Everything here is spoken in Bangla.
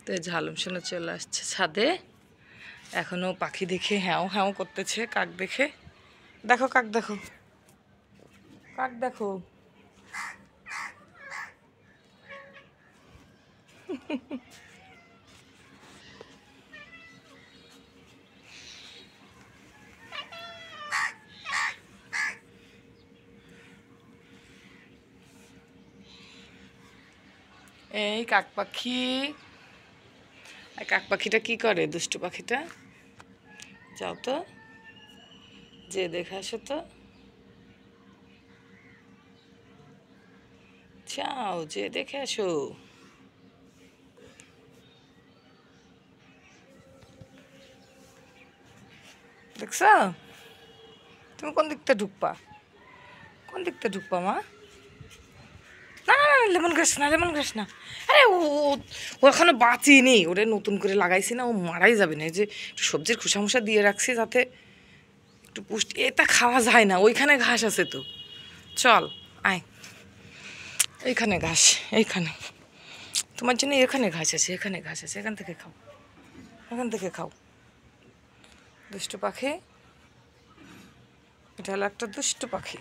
তো ঝালুম শোনা চলে আসছে ছাদে, এখনও পাখি দেখে হ্যাঁও হ্যাঁও করতেছে। কাক দেখে, দেখো কাক দেখো, কাক দেখো। এই কাক পাখি, কাক পাখিটা কি করে? দুষ্টু পাখিটা, যাও তো, যে দেখে আসো তো, যাও যে দেখে আসো। দেখছ? তুমি কোন দিকটা ঢুকবা? কোন দিকটা ঢুকবা মা? না না না, লেমন গ্রাস না, লেমন গ্রাস না। আরে ও এখনো বাঁচিনি, ওরে নতুন করে লাগাইছি না, ও মারাই যাবে না। এই যে একটু সবজির খোসা মোসা দিয়ে রাখছি যাতে একটু পুষ্টি। এটা খাওয়া যায় না, ওইখানে ঘাস আছে তো, চল আয়। এইখানে ঘাস, এইখানে তোমার জন্য এখানে ঘাস আছে, এখানে ঘাস আছে, এখান থেকে খাও, এখান থেকে খাও। দুষ্টু পাখি, এটা হলো একটা দুষ্টু পাখি।